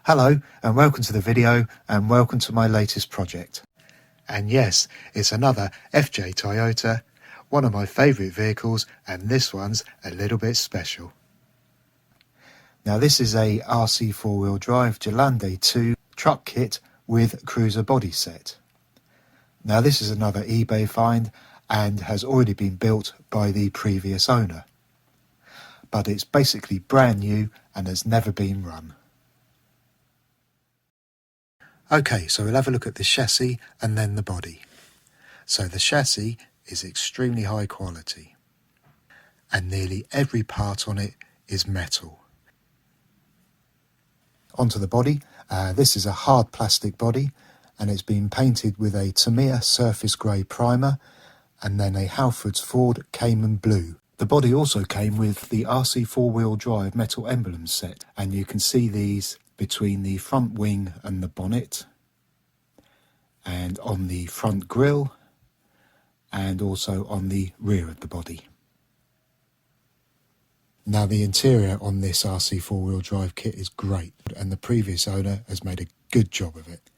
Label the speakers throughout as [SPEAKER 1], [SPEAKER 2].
[SPEAKER 1] Hello and welcome to the video and welcome to my latest project. And yes, it's another FJ Toyota, one of my favourite vehicles, and this one's a little bit special. Now this is a RC4WD Gelande 2 truck kit with cruiser body set. Now this is another eBay find and has already been built by the previous owner. But it's basically brand new and has never been run. Okay, so we'll have a look at the chassis and then the body. So the chassis is extremely high quality and nearly every part on it is metal. Onto the body, this is a hard plastic body and it's been painted with a Tamiya surface grey primer and then a Halfords Ford Cayman blue. The body also came with the RC4WD metal emblem set, and you can see these between the front wing and the bonnet, and on the front grille, and also on the rear of the body. Now the interior on this RC4WD kit is great, and the previous owner has made a good job of it.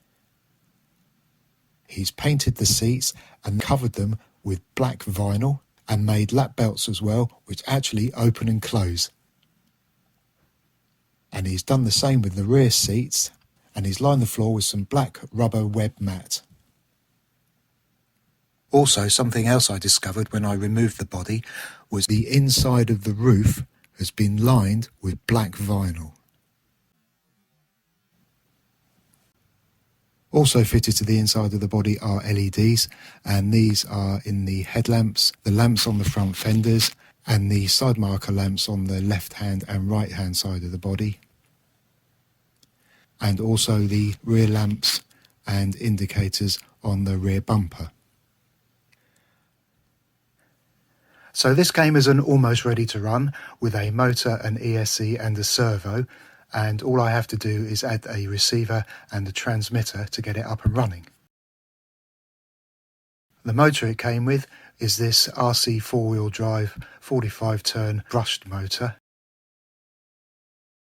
[SPEAKER 1] He's painted the seats and covered them with black vinyl and made lap belts as well, which actually open and close. And he's done the same with the rear seats, and he's lined the floor with some black rubber web mat. Also, something else I discovered when I removed the body was the inside of the roof has been lined with black vinyl. Also fitted to the inside of the body are LEDs, and these are in the headlamps, the lamps on the front fenders, and the side marker lamps on the left hand and right hand side of the body, and also the rear lamps and indicators on the rear bumper. So this came as an almost ready to run with a motor, an ESC and a servo, and all I have to do is add a receiver and a transmitter to get it up and running. The motor it came with is this RC4WD 45 turn brushed motor,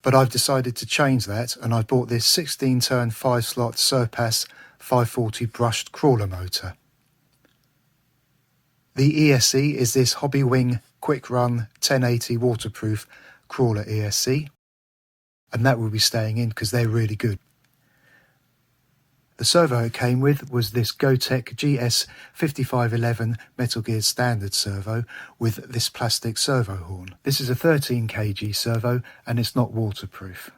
[SPEAKER 1] but I've decided to change that and I bought this 16 turn 5 slot Surpass 540 brushed crawler motor. The ESC is this Hobbywing Quicrun 1080 waterproof crawler ESC, and that will be staying in because they're really good. The servo it came with was this Gotek GS5511 metal geared standard servo with this plastic servo horn. This is a 13 kg servo and it's not waterproof.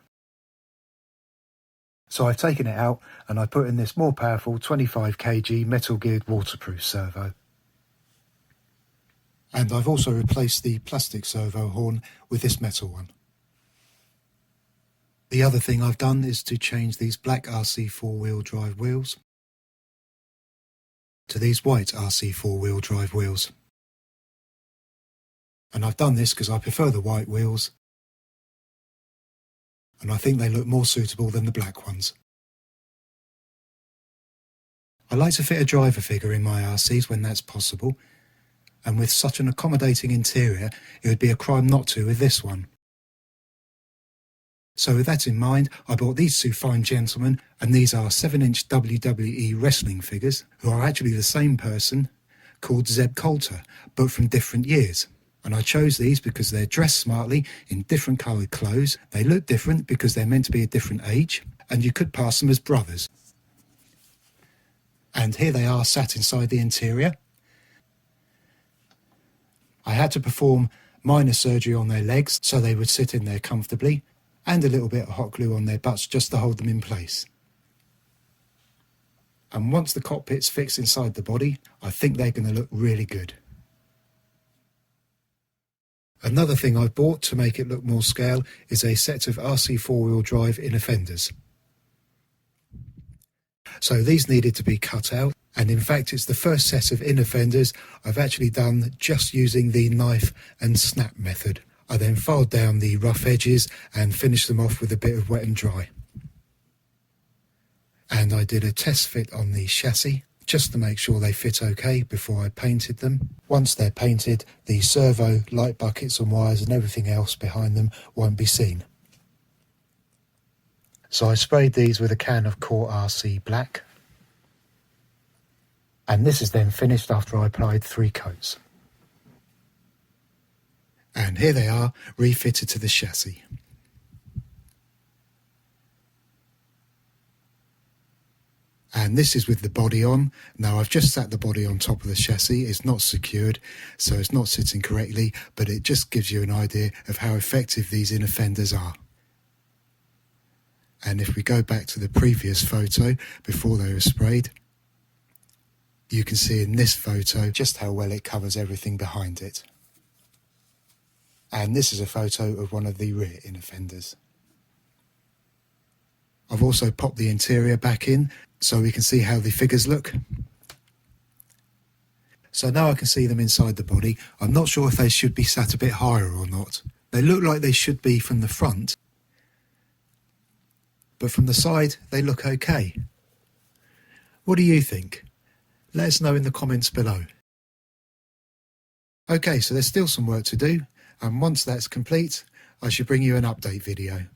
[SPEAKER 1] So I've taken it out and I put in this more powerful 25 kg metal geared waterproof servo. And I've also replaced the plastic servo horn with this metal one. The other thing I've done is to change these black RC4WD wheels to these white RC4WD wheels. And I've done this because I prefer the white wheels and I think they look more suitable than the black ones. I like to fit a driver figure in my RCs when that's possible, and with such an accommodating interior it would be a crime not to with this one. So with that in mind, I bought these two fine gentlemen, and these are 7-inch WWE wrestling figures, who are actually the same person, called Zeb Coulter, but from different years. And I chose these because they're dressed smartly in different coloured clothes, they look different because they're meant to be a different age, and you could pass them as brothers. And here they are sat inside the interior. I had to perform minor surgery on their legs so they would sit in there comfortably, and a little bit of hot glue on their butts just to hold them in place. And once the cockpit's fixed inside the body, I think they're going to look really good. Another thing I bought to make it look more scale is a set of RC4WD inner fenders. So these needed to be cut out, and in fact it's the first set of inner fenders I've actually done just using the knife and snap method. I then filed down the rough edges and finished them off with a bit of wet and dry. And I did a test fit on the chassis just to make sure they fit okay before I painted them. Once they're painted, the servo, light buckets and wires and everything else behind them won't be seen. So I sprayed these with a can of Core RC Black. And this is then finished after I applied 3 coats. And here they are, refitted to the chassis. And this is with the body on. Now I've just sat the body on top of the chassis. It's not secured, so it's not sitting correctly, but it just gives you an idea of how effective these inner fenders are. And if we go back to the previous photo before they were sprayed, you can see in this photo just how well it covers everything behind it. And this is a photo of one of the rear inner fenders. I've also popped the interior back in so we can see how the figures look. So now I can see them inside the body. I'm not sure if they should be sat a bit higher or not. They look like they should be from the front, but from the side they look okay. What do you think? Let us know in the comments below. Okay, so there's still some work to do, and once that's complete, I should bring you an update video.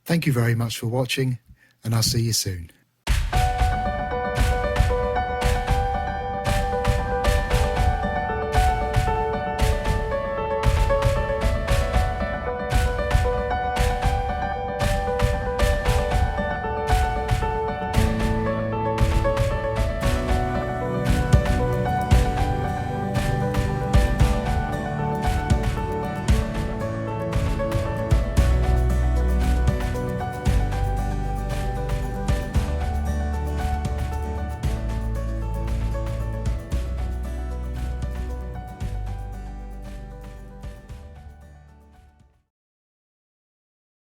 [SPEAKER 1] Thank you very much for watching, and I'll see you soon.